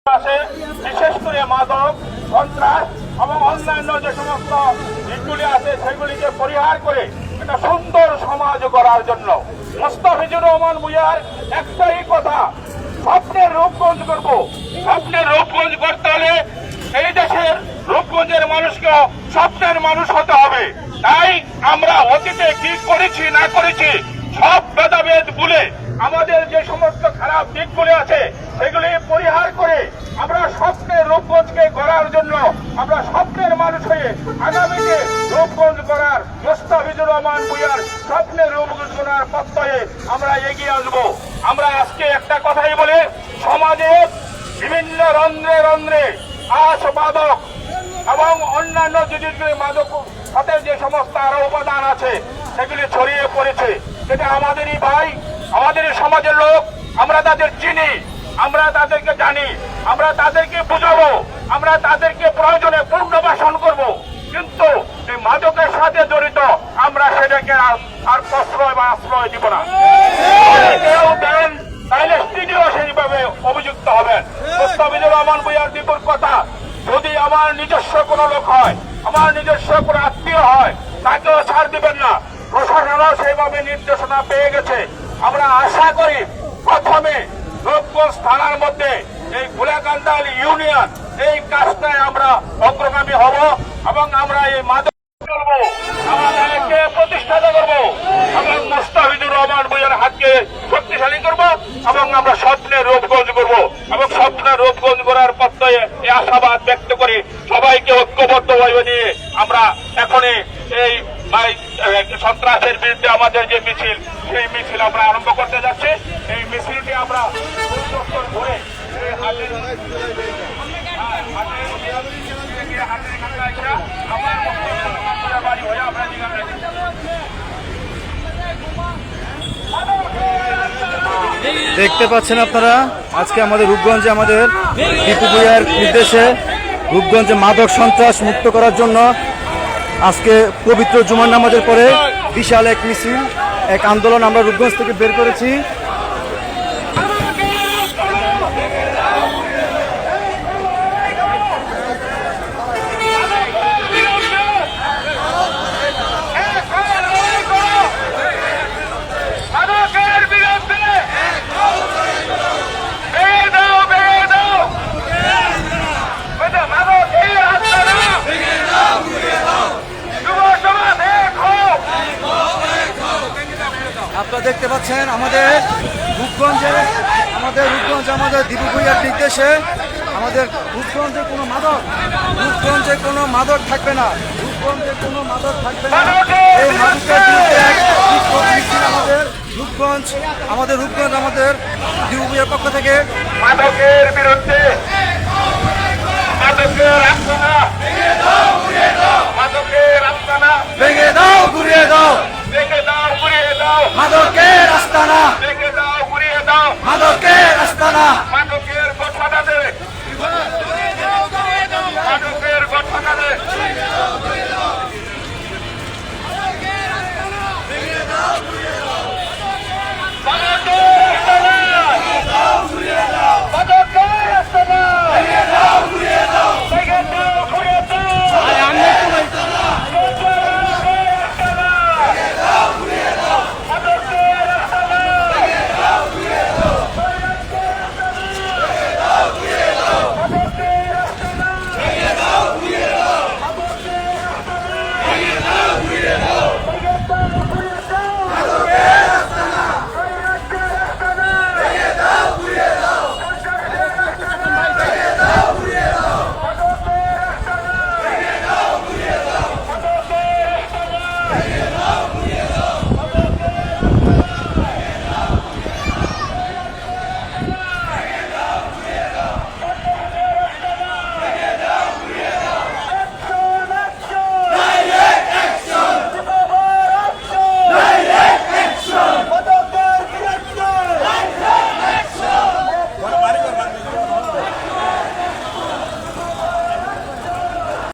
আছে, বিশেষ করে মাদক, সন্ত্রাস এবং অন্যান্য যে সমস্ত দিকগুলি আছে সেগুলিকে পরিহার করে একটা সুন্দর সমাজ গড়ার জন্য মোস্তাফিজুর রহমান ভূঁইয়ার একটাই কথা, স্বপ্নের রূপগঞ্জ করব। স্বপ্নের রূপগঞ্জ করতে হলে এই দেশের রূপগঞ্জের মানুষকে স্বপ্নের মানুষ হতে হবে। তাই আমরা অতীতে কি করেছি না করেছি সব ভেদাভেদ ভুলে আমাদের যে সমস্ত খারাপ দিকগুলি আছে সেগুলি পরিহার করে আমরা স্বপ্নের রূপগঞ্জকে গড়ার জন্য আমরা স্বপ্নের মানুষ হয়ে আগামীতে রূপগঞ্জ গড়ার মোস্তাফিজুর রহমান ভূঁইয়ার স্বপ্নের রূপগঞ্জ গড়ার পথে আমরা এগিয়ে আসবো। আমরা আজকে একটা কথাই বলি, সমাজে বিভিন্ন রন্ধ্রে রন্ধ্রে আশ মাদক এবং অন্যান্য জিনিসগুলি মাদক সাথে যে সমস্ত আরো উপাদান আছে সেগুলি ছড়িয়ে পড়েছে। সেটা আমাদেরই ভাই, আমাদেরই সমাজের লোক, আমরা তাদের চিনি, আমরা তাদেরকে জানি, আমরা তাদেরকে বুঝাবো, আমরা তাদেরকে প্রয়োজনে পুনর্বাসন করব। কিন্তু এই মাদকের সাথে জড়িত আমরা সেটাকে আর প্রশ্রয় বা আশ্রয় দিব না। কেউ দেন তাইলে স্টুডিও সেইভাবে অভিযুক্ত হবেন। মোস্তাফিজুর রহমান ভূঁইয়ার দীপুর কথা, যদি আমার নিজস্ব কোনো লোক হয়, আমার নিজস্ব কোনো আত্মীয় হয়, তাকেও ছাড় দিবেন না। প্রশাসনও সেইভাবে নির্দেশনা পেয়ে গেছে। আমরা আশা করি প্রথমে রূপগঞ্জ থানার মধ্যে এই গোলাকান্দাল ইউনিয়ন এই কাজটায় আমরা অগ্রগামী হব এবং আমরা এই মাদক করবো, আমাদেরকে প্রতিষ্ঠাতা করবো এবং মোস্তাফিজুর রহমান ভূঁইয়ার হাতকে শক্তিশালী করবো এবং আমরা স্বপ্নের রূপগঞ্জ করবো এবং স্বপ্নের রূপগঞ্জ করার পথে এই আশাবাদ ব্যক্ত করি। সবাইকে ঐক্যবদ্ধভাবে নিয়ে আমরা এখনই এই সন্ত্রাসের বিরুদ্ধে আমাদের যে মিছিল, সেই মিছিল আমরা আরম্ভ করতে যাচ্ছি। এই মিছিলটি আমরা ঘুরে দেখতে পাচ্ছেন আপনারা, আজকে আমাদের রূপগঞ্জে আমাদের দীপু ভূঁইয়ার নির্দেশে রূপগঞ্জে মাদক সন্ত্রাস মুক্ত করার জন্য আজকে পবিত্র জুমার নামাজের পরে বিশাল এক মিছিল, এক আন্দোলন আমরা রূপগঞ্জ থেকে বের করেছি। আপনারা দেখতে পাচ্ছেন আমাদের রূপগঞ্জ আমাদের দীপু ভূঁইয়ার নির্দেশে আমাদের রূপগঞ্জে কোনো মাদক থাকবে না, রূপগঞ্জে কোনো মাদক থাকবে না। এই মাদকের বিরুদ্ধে এক বিক্ষোভ মিছিল আমাদের রূপগঞ্জ আমাদের দীপু ভূঁইয়ার পক্ষ থেকে মাদকের বিরুদ্ধে মাদকের আস্তানা ভেঙে দাও, ঘুরিয়ে দাও, ঘুরিয়ে দাও, মাদকের আস্তানা, ঘুরিয়ে দাও, মাদকের আস্তানা।